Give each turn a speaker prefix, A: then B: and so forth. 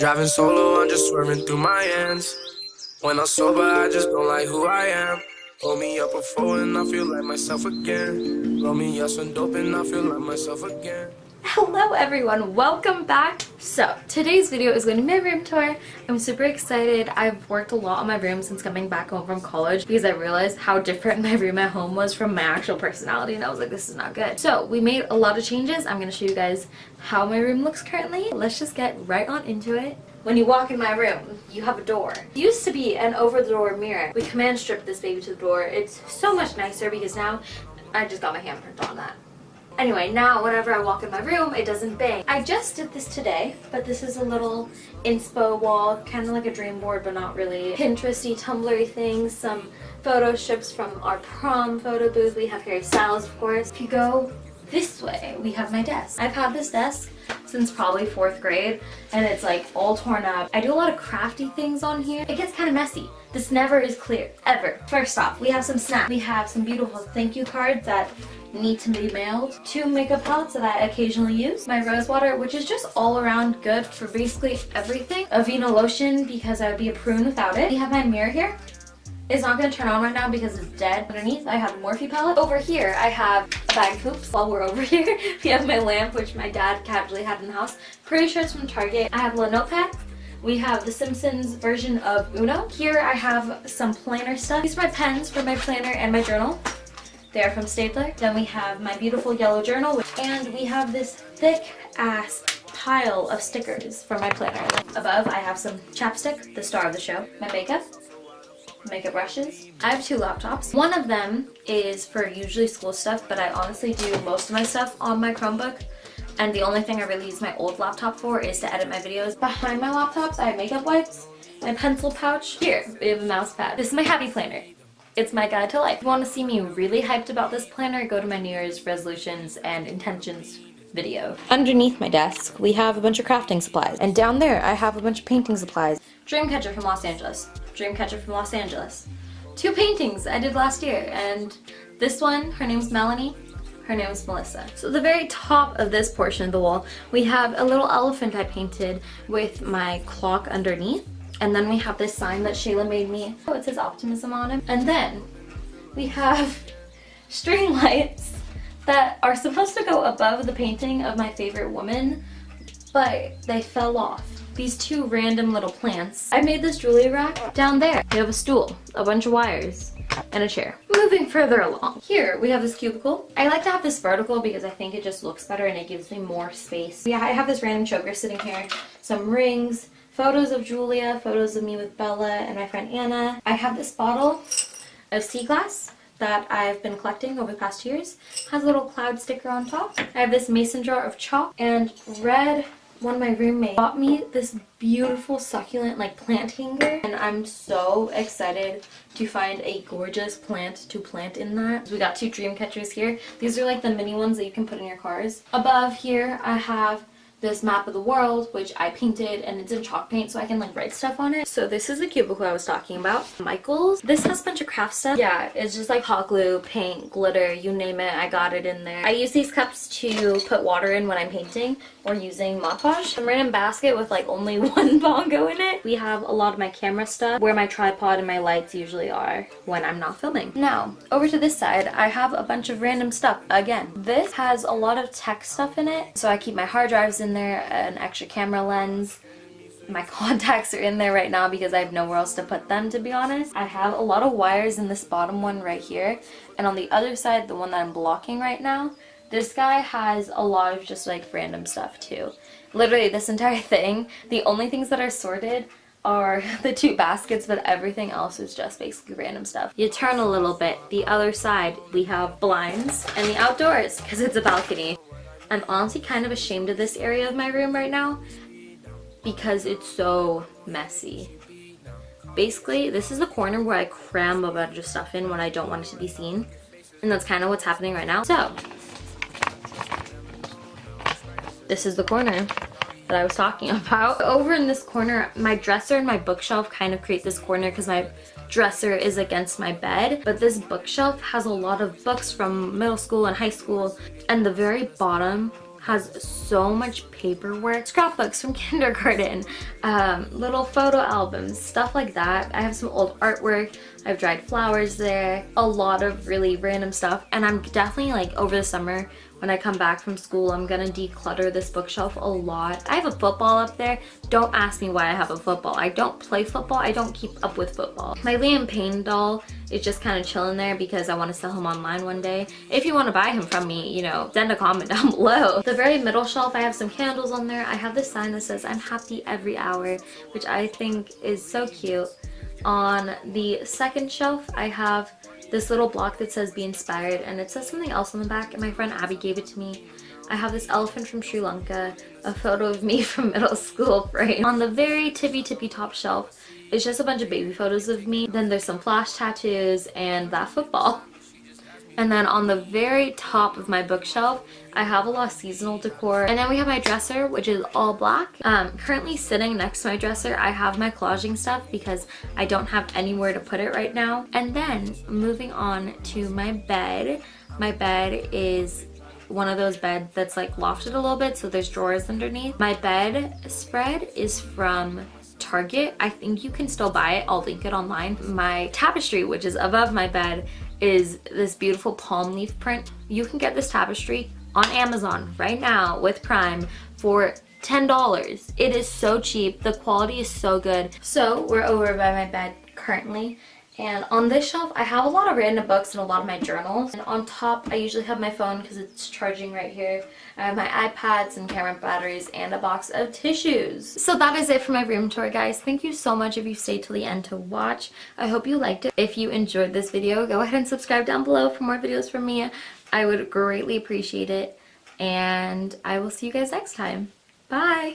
A: Driving solo, I'm just swerving through my ends. When I'm sober, I just don't like who I am. Roll me up a four and I feel like myself again. Roll me up some dope and I feel like myself again.
B: Hello everyone, welcome back. So today's video is going to be my room tour. I'm super excited. I've worked a lot on my room since coming back home from college because I realized how different my room at home was from my actual personality, and I was like, this is not good. So we made a lot of changes. I'm going to show you guys how my room looks currently. Let's just get right on into it. When you walk in my room, you have a door. It used to be an over-the-door mirror. We command stripped this baby to the door. It's so much nicer because now I just got my handprint on that. Anyway, now whenever I walk in my room, it doesn't bang. I just did this today, but this is a little inspo wall, kind of like a dream board, but not really. Pinteresty, Tumblr-y things, some photo strips from our prom photo booth. We have Harry Styles, of course. If you go this way, we have my desk. I've had this desk since probably 4th grade, and it's like all torn up. I do a lot of crafty things on here. It gets kind of messy. This never is clear, ever. First off, we have some snacks. We have some beautiful thank you cards that need to be mailed. 2 makeup palettes that I occasionally use. My rose water, which is just all around good for basically everything. Aveeno lotion, because I would be a prune without it. We have my mirror here. It's not going to turn on right now because it's dead. Underneath, I have a Morphe palette. Over here, I have a bag of hoops. While we're over here, we have my lamp, which my dad casually had in the house. Pretty sure it's from Target. I have a little notepad. We have the Simpsons version of Uno. Here, I have some planner stuff. These are my pens for my planner and my journal. They're from Stapler. Then we have my beautiful yellow journal, and we have this thick ass pile of stickers for my planner. Above, I have some chapstick, the star of the show, my makeup brushes. I have 2 laptops. One of them is for usually school stuff, but I honestly do most of my stuff on my Chromebook, and the only thing I really use my old laptop for is to edit my videos. Behind my laptops, I have makeup wipes, my pencil pouch. Here, we have a mouse pad. This is my happy planner. It's my guide to life. If you want to see me really hyped about this planner, go to my New Year's resolutions and intentions video. Underneath my desk, we have a bunch of crafting supplies. And down there, I have a bunch of painting supplies. Dreamcatcher from Los Angeles. Dreamcatcher from Los Angeles. 2 paintings I did last year, and this one, her name's Melanie. Her name is Melissa. So at the very top of this portion of the wall, we have a little elephant I painted with my clock underneath. And then we have this sign that Shayla made me. Oh, it says optimism on it. And then we have string lights that are supposed to go above the painting of my favorite woman, but they fell off. These 2 random little plants. I made this jewelry rack. Down there, we have a stool, a bunch of wires, and a chair. Moving further along. Here, we have this cubicle. I like to have this vertical because I think it just looks better and it gives me more space. Yeah, I have this random choker sitting here, some rings, photos of Julia, photos of me with Bella and my friend Anna. I have this bottle of sea glass that I've been collecting over the past years. It has a little cloud sticker on top. I have this mason jar of chalk, and Red, one of my roommates, bought me this beautiful succulent like plant hanger, and I'm so excited to find a gorgeous plant to plant in that. We got 2 dream catchers here. These are like the mini ones that you can put in your cars. Above here, I have this map of the world, which I painted, and it's in chalk paint so I can like write stuff on it. So this is the cubicle I was talking about. Michael's. This has a bunch of craft stuff. Yeah, it's just like hot glue, paint, glitter, you name it, I got it in there. I use these cups to put water in when I'm painting or using Mod Podge. Some random basket with like only 1 bongo in it. We have a lot of my camera stuff, where my tripod and my lights usually are when I'm not filming. Now, over to this side, I have a bunch of random stuff. Again, this has a lot of tech stuff in it, so I keep my hard drives in there, an extra camera lens. My contacts are in there right now because I have nowhere else to put them, to be honest. I have a lot of wires in this bottom one right here, and on the other side, the one that I'm blocking right now, this guy has a lot of just like random stuff too. Literally this entire thing, the only things that are sorted are the 2 baskets, but everything else is just basically random stuff. You turn a little bit, the other side, we have blinds and the outdoors because it's a balcony. I'm honestly kind of ashamed of this area of my room right now because it's so messy. Basically, this is the corner where I cram a bunch of stuff in when I don't want it to be seen, and that's kind of what's happening right now. So this is the corner that I was talking about. Over in this corner, my dresser and my bookshelf kind of create this corner because my dresser is against my bed, but this bookshelf has a lot of books from middle school and high school, and the very bottom has so much paperwork, scrapbooks from kindergarten, little photo albums, stuff like that. I have some old artwork. I have dried flowers there, a lot of really random stuff. And I'm definitely like over the summer when I come back from school, I'm gonna declutter this bookshelf a lot. I have a football up there. Don't ask me why I have a football. I don't play football. I don't keep up with football. My Liam Payne doll is just kind of chilling there because I want to sell him online one day. If you want to buy him from me, you know, send a comment down below. The very middle shelf, I have some candles on there. I have this sign that says I'm happy every hour, which I think is so cute. On the second shelf, I have this little block that says be inspired, and it says something else on the back, and my friend Abby gave it to me. I have this elephant from Sri Lanka, a photo of me from middle school frame. On the very tippy top shelf, it's just a bunch of baby photos of me. Then there's some flash tattoos and that football. And then on the very top of my bookshelf, I have a lot of seasonal decor. And then we have my dresser, which is all black. Currently sitting next to my dresser, I have my collaging stuff because I don't have anywhere to put it right now. And then moving on to my bed. My bed is one of those beds that's like lofted a little bit, so there's drawers underneath. My bed spread is from Target. I think you can still buy it. I'll link it online. My tapestry, which is above my bed, is this beautiful palm leaf print. You can get this tapestry on Amazon right now with Prime for $10. It is so cheap. The quality is so good. So we're over by my bed currently. And on this shelf, I have a lot of random books and a lot of my journals. And on top, I usually have my phone because it's charging right here. I have my iPad, some camera batteries, and a box of tissues. So that is it for my room tour, guys. Thank you so much if you stayed till the end to watch. I hope you liked it. If you enjoyed this video, go ahead and subscribe down below for more videos from me. I would greatly appreciate it. And I will see you guys next time. Bye!